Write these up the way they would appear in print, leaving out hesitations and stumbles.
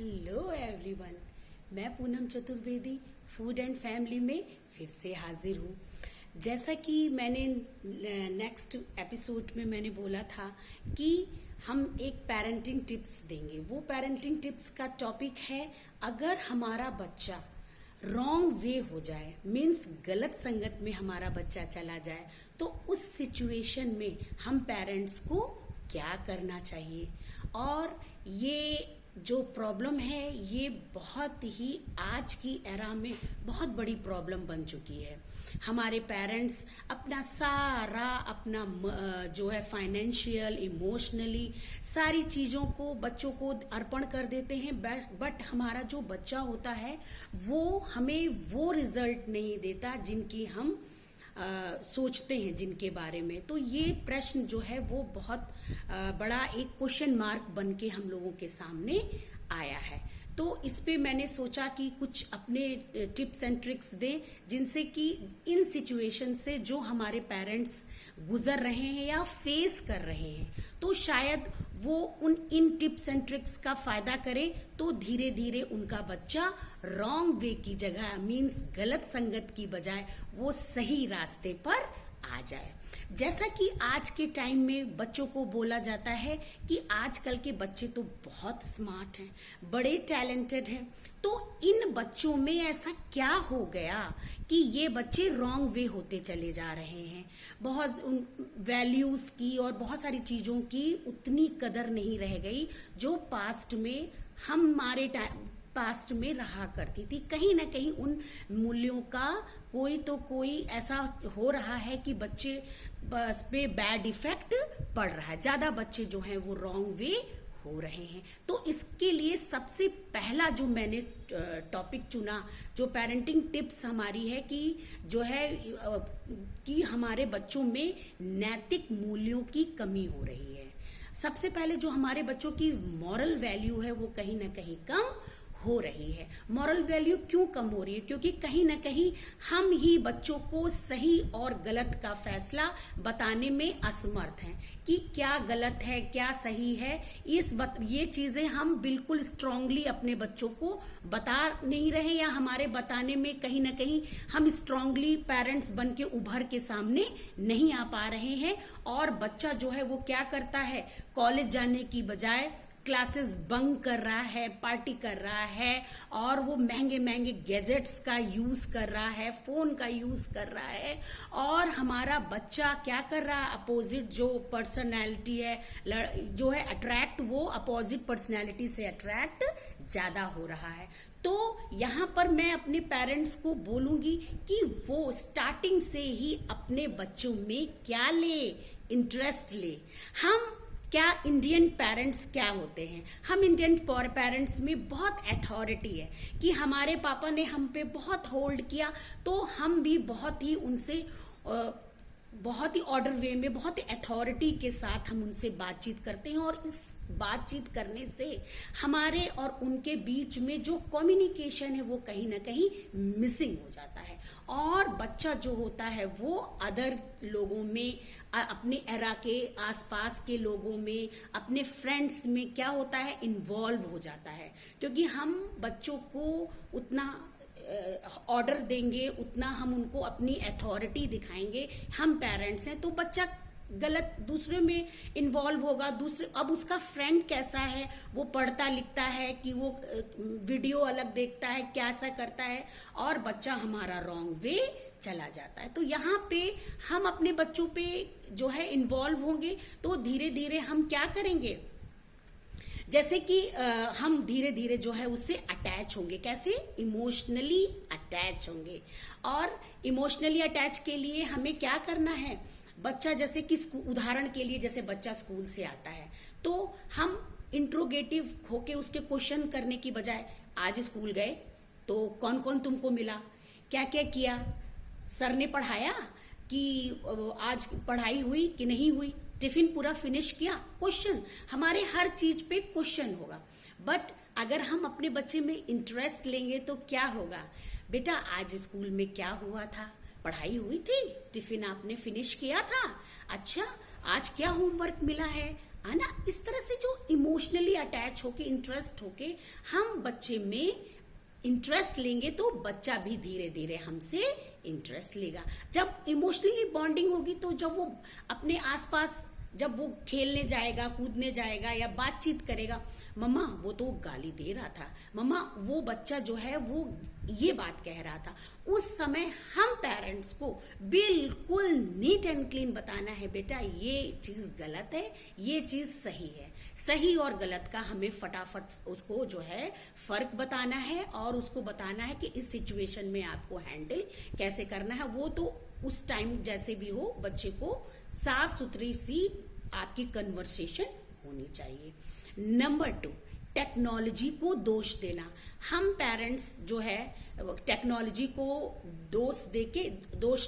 Hello everyone, मैं Poonam Chaturvedi food and family में फिर से हाजिर हूँ। जैसा कि मैंने नेक्स्ट एपिसोड में मैंने बोला था कि हम एक पेरेंटिंग टिप्स देंगे। वो पेरेंटिंग टिप्स का टॉपिक है, अगर हमारा बच्चा रॉन्ग वे हो जाए, मीन्स गलत संगत में हमारा बच्चा चला जाए, तो उस सिचुएशन में हम पेरेंट्स को क्या करना चाहिए। और ये जो प्रॉब्लम है ये बहुत ही आज की एरा में बहुत बड़ी प्रॉब्लम बन चुकी है। हमारे पेरेंट्स अपना सारा जो है फाइनेंशियल, इमोशनली सारी चीज़ों को बच्चों को अर्पण कर देते हैं, बट हमारा जो बच्चा होता है वो हमें वो रिजल्ट नहीं देता जिनकी हम सोचते हैं जिनके बारे में। तो ये प्रश्न जो है वो बहुत बड़ा एक क्वेश्चन मार्क बन के हम लोगों के सामने आया है। तो इस पे मैंने सोचा कि कुछ अपने टिप्स एंड ट्रिक्स दें, जिनसे कि इन सिचुएशन से जो हमारे पेरेंट्स गुजर रहे हैं या फेस कर रहे हैं, तो शायद वो इन टिप्स एंड ट्रिक्स का फायदा करें, तो धीरे धीरे उनका बच्चा रॉन्ग वे की जगह, मीन्स गलत संगत की बजाय वो सही रास्ते पर आ जाए। जैसा कि आज के टाइम में बच्चों को बोला जाता है कि आजकल के बच्चे तो बहुत स्मार्ट हैं, बड़े टैलेंटेड हैं, तो इन बच्चों में ऐसा क्या हो गया कि ये बच्चे रॉन्ग वे होते चले जा रहे हैं। बहुत वैल्यूज की और बहुत सारी चीजों की उतनी कदर नहीं रह गई जो पास्ट में रहा करती थी। कहीं ना कहीं उन मूल्यों का कोई ऐसा हो रहा है कि बच्चे पे बैड इफेक्ट पड़ रहा है, ज्यादा बच्चे जो हैं वो रॉन्ग वे हो रहे हैं। तो इसके लिए सबसे पहला जो मैंने टॉपिक चुना, जो पेरेंटिंग टिप्स हमारी है कि जो है कि हमारे बच्चों में नैतिक मूल्यों की कमी हो रही है। सबसे पहले जो हमारे बच्चों की मॉरल वैल्यू है वो कहीं ना कहीं कम हो रही है। मॉरल वैल्यू क्यों कम हो रही है? क्योंकि कहीं ना कहीं हम ही बच्चों को सही और गलत का फैसला बताने में असमर्थ हैं कि क्या गलत है क्या सही है। ये चीजें हम बिल्कुल स्ट्रांगली अपने बच्चों को बता नहीं रहे, या हमारे बताने में कहीं ना कहीं हम स्ट्रांगली पेरेंट्स बन के उभर के सामने नहीं आ पा रहे हैं। और बच्चा जो है वो क्या करता है, कॉलेज जाने की बजाय क्लासेस बंक कर रहा है, पार्टी कर रहा है, और वो महंगे महंगे गैजेट्स का यूज कर रहा है, फोन का यूज कर रहा है। और हमारा बच्चा क्या कर रहा है, अपोजिट जो पर्सनैलिटी है जो है अट्रैक्ट, वो अपोजिट पर्सनैलिटी से अट्रैक्ट ज्यादा हो रहा है। तो यहाँ पर मैं अपने पेरेंट्स को बोलूंगी कि वो स्टार्टिंग से ही अपने बच्चों में क्या ले, इंटरेस्ट ले। हम क्या इंडियन पेरेंट्स क्या होते हैं, हम इंडियन पेरेंट्स में बहुत अथॉरिटी है कि हमारे पापा ने हम पे बहुत होल्ड किया, तो हम भी बहुत ही उनसे बहुत ही ऑर्डर वे में, बहुत ही अथॉरिटी के साथ हम उनसे बातचीत करते हैं। और इस बातचीत करने से हमारे और उनके बीच में जो कम्युनिकेशन है वो कहीं ना कहीं मिसिंग हो जाता है। और बच्चा जो होता है वो अदर लोगों में, अपने एरा के आसपास के लोगों में, अपने फ्रेंड्स में क्या होता है, इन्वॉल्व हो जाता है। क्योंकि हम बच्चों को उतना ऑर्डर देंगे, उतना हम उनको अपनी अथॉरिटी दिखाएंगे, हम पेरेंट्स हैं, तो बच्चा गलत दूसरे में इन्वॉल्व होगा। अब उसका फ्रेंड कैसा है, वो पढ़ता लिखता है कि वो वीडियो अलग देखता है, क्या सा करता है, और बच्चा हमारा रॉन्ग वे चला जाता है। तो यहाँ पे हम अपने बच्चों पे जो है इन्वॉल्व होंगे, तो धीरे धीरे हम क्या करेंगे, जैसे कि हम धीरे धीरे जो है उससे अटैच होंगे। कैसे? इमोशनली अटैच होंगे। और इमोशनली अटैच के लिए हमें क्या करना है, बच्चा जैसे कि उदाहरण के लिए जैसे बच्चा स्कूल से आता है, तो हम इंट्रोगेटिव होके उसके क्वेश्चन करने की बजाय, आज स्कूल गए तो कौन कौन तुमको मिला, क्या क्या किया, सर ने पढ़ाया कि आज पढ़ाई हुई कि नहीं हुई, टिफिन पूरा फिनिश किया। क्वेश्चन, हमारे हर चीज पे क्वेश्चन होगा। बट अगर हम अपने बच्चे में इंटरेस्ट लेंगे तो क्या होगा, बेटा आज स्कूल में क्या हुआ था, पढ़ाई हुई थी, टिफिन आपने फिनिश किया था, अच्छा आज क्या होमवर्क मिला है, है ना। इस तरह से जो इमोशनली अटैच होके, इंटरेस्ट होके हम बच्चे में इंटरेस्ट लेंगे तो बच्चा भी धीरे धीरे हमसे इंटरेस्ट लेगा। जब इमोशनली बॉन्डिंग होगी तो जब वो अपने आसपास, जब वो खेलने जाएगा, कूदने जाएगा या बातचीत करेगा, मम्मा वो तो गाली दे रहा था, मम्मा वो बच्चा जो है वो ये बात कह रहा था, उस समय हम पेरेंट्स को बिल्कुल नीट एंड क्लीन बताना है, बेटा ये चीज गलत है, ये चीज सही है। सही और गलत का हमें फटाफट उसको जो है फर्क बताना है और उसको बताना है कि इस सिचुएशन में आपको हैंडल कैसे करना है। वो तो उस टाइम जैसे भी हो, बच्चे को साफ सुथरी सी आपकी कन्वर्सेशन होनी चाहिए। नंबर 2, टेक्नोलॉजी को दोष देना। हम पेरेंट्स जो है टेक्नोलॉजी को दोष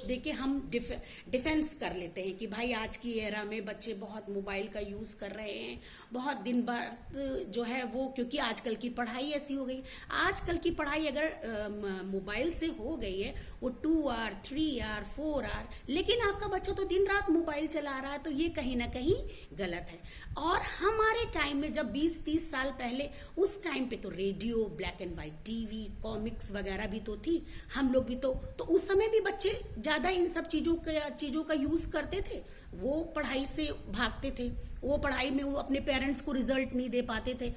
देके हम डिफेंस कर लेते हैं कि भाई आज की एरा में बच्चे बहुत मोबाइल का यूज कर रहे हैं, बहुत दिन भर जो है वो, क्योंकि आजकल की पढ़ाई ऐसी हो गई। आजकल की पढ़ाई अगर मोबाइल से हो गई है वो 2 आवर 3 आवर 4 आवर, लेकिन आपका बच्चा तो दिन रात मोबाइल चला रहा है, तो ये कहीं ना कहीं गलत है। और हमारे टाइम में जब 20-30 साल पहले, उस टाइम पे तो radio, black and white TV, comics वगैरह भी तो थी, हम लोग भी तो उस समय भी बच्चे ज्यादा इन सब चीजों का यूज करते थे। वो पढ़ाई से भागते थे, वो पढ़ाई में वो अपने पेरेंट्स को रिजल्ट नहीं दे पाते थे।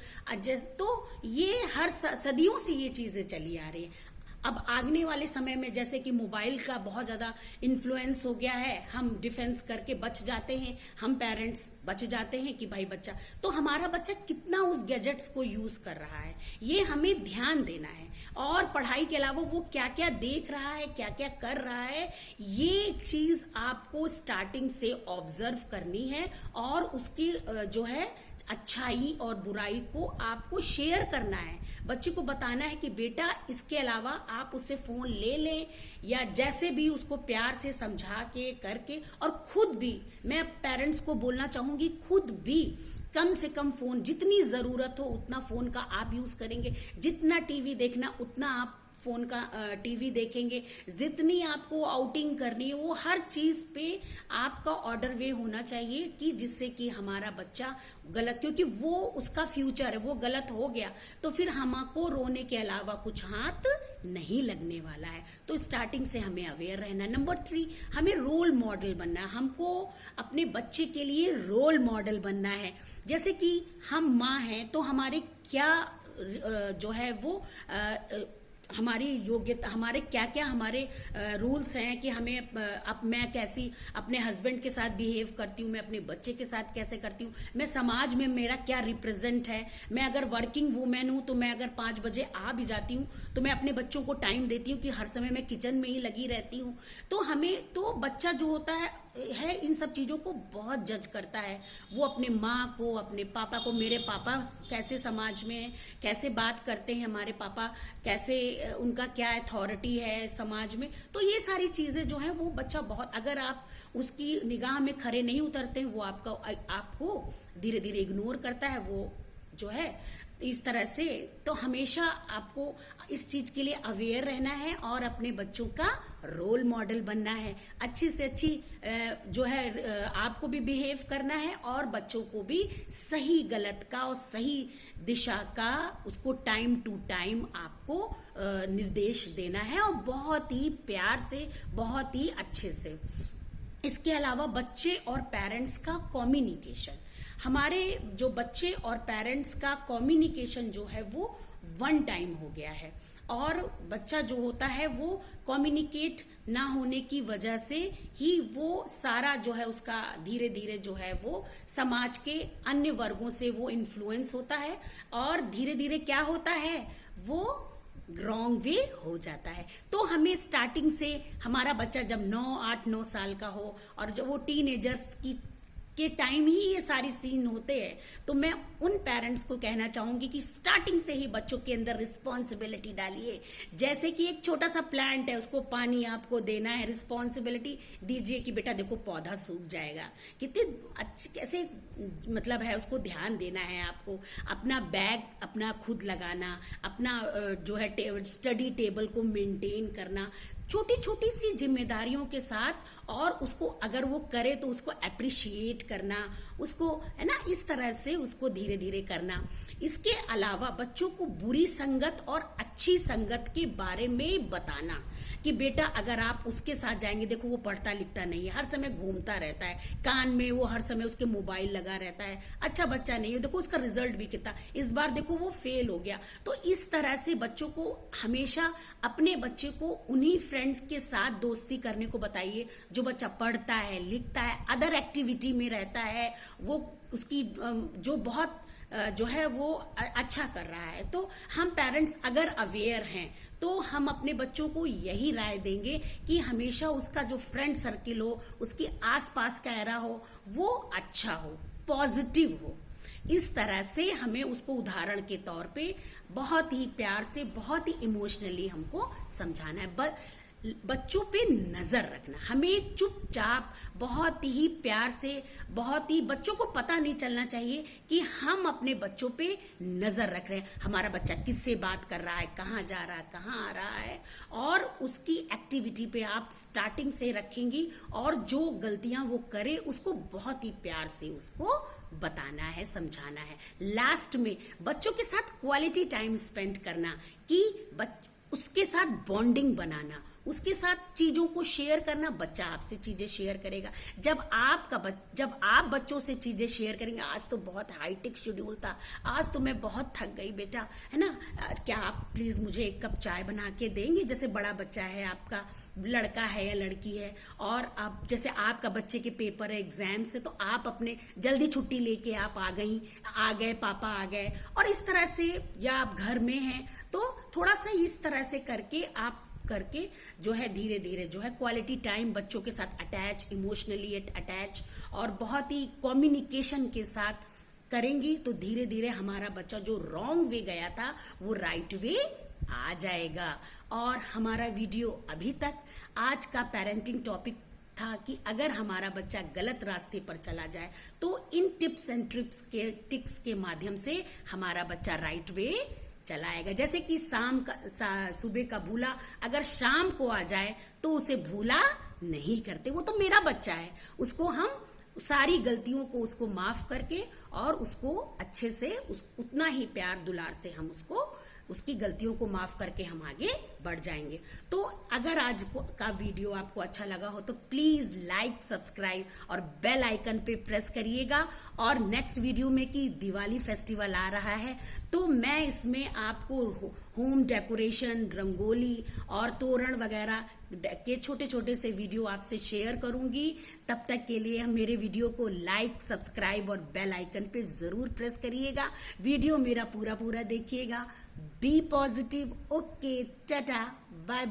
तो ये हर सदियों से ये चीजें चली आ रही है। अब आगने वाले समय में जैसे कि मोबाइल का बहुत ज्यादा इन्फ्लुएंस हो गया है, हम डिफेंस करके बच जाते हैं, हम पेरेंट्स बच जाते हैं कि भाई बच्चा, तो हमारा बच्चा कितना उस गैजेट्स को यूज कर रहा है ये हमें ध्यान देना है। और पढ़ाई के अलावा वो क्या क्या देख रहा है, क्या क्या कर रहा है, ये चीज आपको स्टार्टिंग से ऑब्जर्व करनी है और उसकी जो है अच्छाई और बुराई को आपको शेयर करना है। बच्चे को बताना है कि बेटा इसके अलावा आप उससे फोन ले लें, या जैसे भी उसको प्यार से समझा के करके। और खुद भी मैं पेरेंट्स को बोलना चाहूंगी, खुद भी कम से कम फोन, जितनी जरूरत हो उतना फोन का आप यूज करेंगे, जितना टीवी देखना उतना आप फोन का टीवी देखेंगे, जितनी आपको आउटिंग करनी है वो हर चीज पे आपका ऑर्डर वे होना चाहिए कि जिससे कि हमारा बच्चा गलत, क्योंकि वो उसका फ्यूचर है, वो गलत हो गया तो फिर हमको रोने के अलावा कुछ हाथ नहीं लगने वाला है। तो स्टार्टिंग से हमें अवेयर रहना। नंबर 3, हमें रोल मॉडल बनना है। हमको अपने बच्चे के लिए रोल मॉडल बनना है। जैसे कि हम माँ हैं तो हमारे क्या जो है वो हमारी योग्यता, हमारे क्या क्या हमारे रूल्स हैं कि हमें अब मैं कैसी अपने हस्बैंड के साथ बिहेव करती हूँ, मैं अपने बच्चे के साथ कैसे करती हूँ, मैं समाज में मेरा क्या रिप्रेजेंट है। मैं अगर वर्किंग वूमेन हूँ तो मैं अगर 5 बजे आ भी जाती हूँ तो मैं अपने बच्चों को टाइम देती हूँ कि हर समय मैं किचन में ही लगी रहती हूँ। तो हमें तो बच्चा जो होता है इन सब चीजों को बहुत जज करता है। वो अपने माँ को, अपने पापा को, मेरे पापा कैसे समाज में कैसे बात करते हैं, हमारे पापा कैसे, उनका क्या अथॉरिटी है समाज में। तो ये सारी चीजें जो है वो बच्चा बहुत, अगर आप उसकी निगाह में खरे नहीं उतरते हैं, वो आपको धीरे धीरे इग्नोर करता है, वो जो है इस तरह से। तो हमेशा आपको इस चीज के लिए अवेयर रहना है और अपने बच्चों का रोल मॉडल बनना है। अच्छी से अच्छी जो है आपको भी बिहेव करना है और बच्चों को भी सही गलत का और सही दिशा का उसको टाइम टू टाइम आपको निर्देश देना है, और बहुत ही प्यार से, बहुत ही अच्छे से। इसके अलावा बच्चे और पेरेंट्स का कम्युनिकेशन, हमारे जो बच्चे और पेरेंट्स का कम्युनिकेशन जो है वो वन टाइम हो गया है, और बच्चा जो होता है वो कम्युनिकेट ना होने की वजह से ही वो सारा जो है उसका धीरे धीरे जो है वो समाज के अन्य वर्गों से वो इन्फ्लुएंस होता है, और धीरे धीरे क्या होता है वो रॉन्ग वे हो जाता है। तो हमें स्टार्टिंग से, हमारा बच्चा जब 8-9 साल का हो और जब वो टीनेजर्स के टाइम ही ये सारी सीन होते हैं, तो मैं उन पेरेंट्स को कहना चाहूंगी कि स्टार्टिंग से ही बच्चों के अंदर रिस्पॉन्सिबिलिटी डालिए। जैसे कि एक छोटा सा प्लांट है, उसको पानी आपको देना है, रिस्पॉन्सिबिलिटी दीजिए कि बेटा देखो पौधा सूख जाएगा, कितने अच्छे कैसे मतलब है उसको ध्यान देना है आपको। अपना बैग अपना खुद लगाना, अपना जो है स्टडी टेबल को मेंटेन करना, छोटी छोटी सी जिम्मेदारियों के साथ, और उसको अगर वो करे तो उसको अप्रिशिएट करना, उसको, है ना, इस तरह से उसको धीरे धीरे करना। इसके अलावा बच्चों को बुरी संगत और अच्छी संगत के बारे में बताना कि बेटा अगर आप उसके साथ जाएंगे, देखो वो पढ़ता लिखता नहीं है, हर समय घूमता रहता है, कान में वो हर समय उसके मोबाइल लगा रहता है, अच्छा बच्चा नहीं है, देखो उसका रिजल्ट भी कितना, इस बार देखो वो फेल हो गया। तो इस तरह से बच्चों को हमेशा अपने बच्चे को उन्हीं फ्रेंड्स के साथ दोस्ती करने को बताइए जो बच्चा पढ़ता है, लिखता है, अदर एक्टिविटी में रहता है, वो उसकी जो बहुत जो है वो अच्छा कर रहा है। तो हम पेरेंट्स अगर अवेयर हैं तो हम अपने बच्चों को यही राय देंगे कि हमेशा उसका जो फ्रेंड सर्किल हो, उसके आसपास का एरा हो, वो अच्छा हो, पॉजिटिव हो। इस तरह से हमें उसको उदाहरण के तौर पे बहुत ही प्यार से, बहुत ही इमोशनली हमको समझाना है। बच्चों पे नजर रखना, हमें चुपचाप बहुत ही प्यार से, बहुत ही, बच्चों को पता नहीं चलना चाहिए कि हम अपने बच्चों पे नजर रख रहे हैं, हमारा बच्चा किससे बात कर रहा है, कहाँ जा रहा है, कहाँ आ रहा है, और उसकी एक्टिविटी पे आप स्टार्टिंग से रखेंगी, और जो गलतियां वो करे उसको बहुत ही प्यार से उसको बताना है, समझाना है। लास्ट में बच्चों के साथ क्वालिटी टाइम स्पेंड करना, कि उसके साथ बॉन्डिंग बनाना, उसके साथ चीजों को शेयर करना, बच्चा आपसे चीजें शेयर करेगा। जब आप बच्चों से चीजें शेयर करेंगे, आज तो बहुत हाईटेक शेड्यूल था, आज तो मैं बहुत थक गई बेटा, है ना, क्या आप प्लीज मुझे एक कप चाय बना के देंगे। जैसे बड़ा बच्चा है आपका, लड़का है या लड़की है, और आप जैसे आपका बच्चे के पेपर है, एग्जाम से, तो आप अपने जल्दी छुट्टी लेके आप आ गए, पापा आ गए, और इस तरह से, या आप घर में हैं तो थोड़ा सा इस तरह से करके जो है धीरे धीरे जो है क्वालिटी टाइम बच्चों के साथ अटैच, इमोशनली अटैच, और बहुत ही कम्युनिकेशन के साथ करेंगी, तो धीरे धीरे हमारा बच्चा जो रॉन्ग वे गया था वो राइट वे आ जाएगा। और हमारा वीडियो अभी तक आज का पेरेंटिंग टॉपिक था कि अगर हमारा बच्चा गलत रास्ते पर चला जाए तो इन टिप्स एंड टिक्स के माध्यम से हमारा बच्चा राइट वे चलाएगा। जैसे कि सुबह का भूला अगर शाम को आ जाए तो उसे भूला नहीं करते, वो तो मेरा बच्चा है, उसको हम सारी गलतियों को उसको माफ करके और उसको अच्छे से उतना ही प्यार दुलार से हम उसकी गलतियों को माफ करके हम आगे बढ़ जाएंगे। तो अगर आज का वीडियो आपको अच्छा लगा हो तो प्लीज लाइक, सब्सक्राइब और बेल आइकन पे प्रेस करिएगा। और नेक्स्ट वीडियो में कि दिवाली फेस्टिवल आ रहा है, तो मैं इसमें आपको होम डेकोरेशन, रंगोली और तोरण वगैरह के छोटे छोटे से वीडियो आपसे शेयर करूंगी। तब तक के लिए मेरे वीडियो को लाइक, सब्सक्राइब और बेल आइकन पे जरूर प्रेस करिएगा। वीडियो मेरा पूरा देखिएगा। Be positive. ओके, टाटा, बाय।